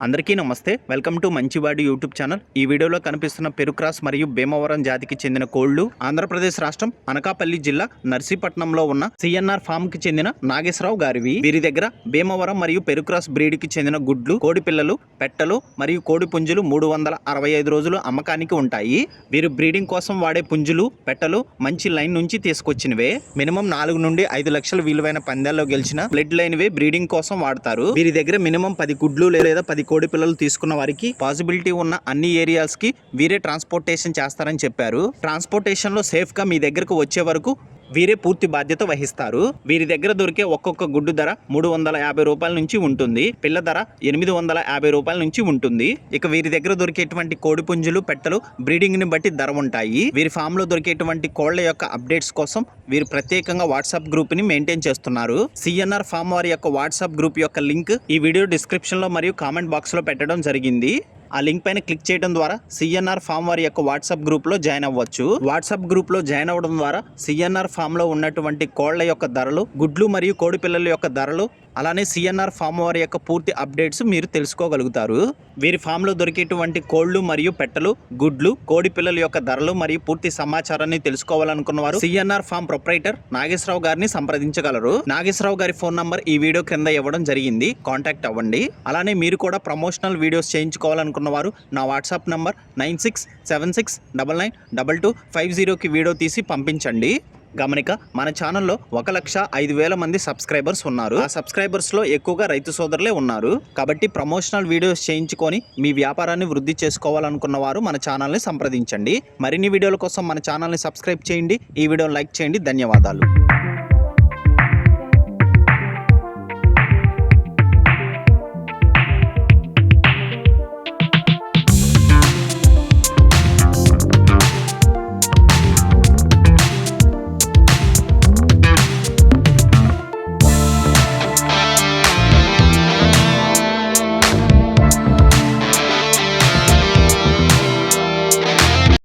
అందరికీ నమస్తే. Welcome to మంచివాడి యూట్యూబ్ ఛానల్. ఈ వీడియోలో కనిపిస్తున్న పెరుక్రాస్ మరియు భీమవరం జాతికి చెందిన కోళ్లు ఆంధ్రప్రదేశ్ రాష్ట్రం అనకాపల్లి జిల్లా నర్సీపట్నంలో ఉన్న సిఎన్ఆర్ ఫామ్ కి చెందిన నాగేశ్వరరావు గారివి. వీరి దగ్గర భీమవరం మరియు పెరుక్రాస్ బ్రీడ్ కి చెందిన గుడ్లు, కోడి పిల్లలు, పెట్టలు మరియు కోడి పుంజులు 365 రోజులు అమ్మకానికి ఉంటాయి. వీరు బ్రీడింగ్ కోసం వాడే పుంజులు, పెట్టలు మంచి లైన్ నుంచి తీసుకొచ్చినవే. మినిమం 4 నుండి 5 లక్షల విలువైన పందాల్లో గెలిచిన బ్లడ్ లైన్వే బ్రీడింగ్ కోసం వాడతారు. వీరి దగ్గర మినిమం 10 గుడ్లు లేదా 10 కోడి పిల్లలు తీసుకున్న వారికి పాసిబిలిటీ ఉన్న అన్ని ఏరియాస్ కి వీరే ట్రాన్స్పోర్టేషన్ చేస్తారని చెప్పారు. ట్రాన్స్పోర్టేషన్ లో సేఫ్ గా మీ దగ్గరకు వచ్చే వరకు వీరే పూర్తి బాధ్యత వహిస్తారు. వీరి దగ్గర దొరికే ఒక్కొక్క గుడ్డు ధర 350 రూపాయల నుంచి ఉంటుంది. పిల్ల ధర 850 రూపాయల నుంచి ఉంటుంది. ఇక వీరి దగ్గర దొరికేటువంటి కోడి పుంజులు, పెట్టలు బ్రీడింగ్ ని బట్టి ధర ఉంటాయి. వీరి ఫామ్ లో దొరికేటువంటి కోళ్ల యొక్క అప్డేట్స్ కోసం వీరు ప్రత్యేకంగా వాట్సాప్ గ్రూప్ ని మెయింటైన్ చేస్తున్నారు. సిఎన్ఆర్ ఫామ్ వారి యొక్క వాట్సాప్ గ్రూప్ యొక్క లింక్ ఈ వీడియో డిస్క్రిప్షన్ లో మరియు కామెంట్ బాక్స్ లో పెట్టడం జరిగింది. ఆ లింక్ పైన క్లిక్ చేయడం ద్వారా సిఎన్ఆర్ ఫామ్ వారి యొక్క వాట్సాప్ గ్రూప్ లో జాయిన్ అవ్వచ్చు. వాట్సాప్ గ్రూప్ లో జాయిన్ అవ్వడం ద్వారా సిఎన్ఆర్ ఫామ్ లో ఉన్నటువంటి కోళ్ల యొక్క ధరలు, గుడ్లు మరియు కోడి పిల్లల యొక్క ధరలు, అలానే సిఎన్ఆర్ ఫామ్ వారి యొక్క పూర్తి అప్డేట్స్ మీరు తెలుసుకోగలుగుతారు. వీరి ఫామ్ లో దొరికేటువంటి కోళ్లు మరియు పెట్టలు, గుడ్లు, కోడి పిల్లల యొక్క ధరలు మరియు పూర్తి సమాచారాన్ని తెలుసుకోవాలనుకున్న వారు సిఎన్ఆర్ ఫామ్ ప్రొప్రైటర్ నాగేశ్వరరావు గారిని సంప్రదించగలరు. నాగేశ్వరరావు గారి ఫోన్ నంబర్ ఈ వీడియో క్రింద ఇవ్వడం జరిగింది. కాంటాక్ట్ అవ్వండి. అలానే మీరు కూడా ప్రమోషనల్ వీడియోస్ చేయించుకోవాలనుకున్న వారు నా వాట్సాప్ నంబర్ 9676999250కి వీడియో తీసి పంపించండి. గమనిక, మన ఛానల్లో 1,05,000 మంది సబ్స్క్రైబర్స్ ఉన్నారు. ఆ సబ్స్క్రైబర్స్ లో ఎక్కువగా రైతు సోదరులే ఉన్నారు. కాబట్టి ప్రమోషనల్ వీడియోస్ చేయించుకొని మీ వ్యాపారాన్ని వృద్ధి చేసుకోవాలనుకున్న వారు మన ఛానల్ని సంప్రదించండి. మరిన్ని వీడియోల కోసం మన ఛానల్ని సబ్స్క్రైబ్ చేయండి. ఈ వీడియోని లైక్ చేయండి. ధన్యవాదాలు.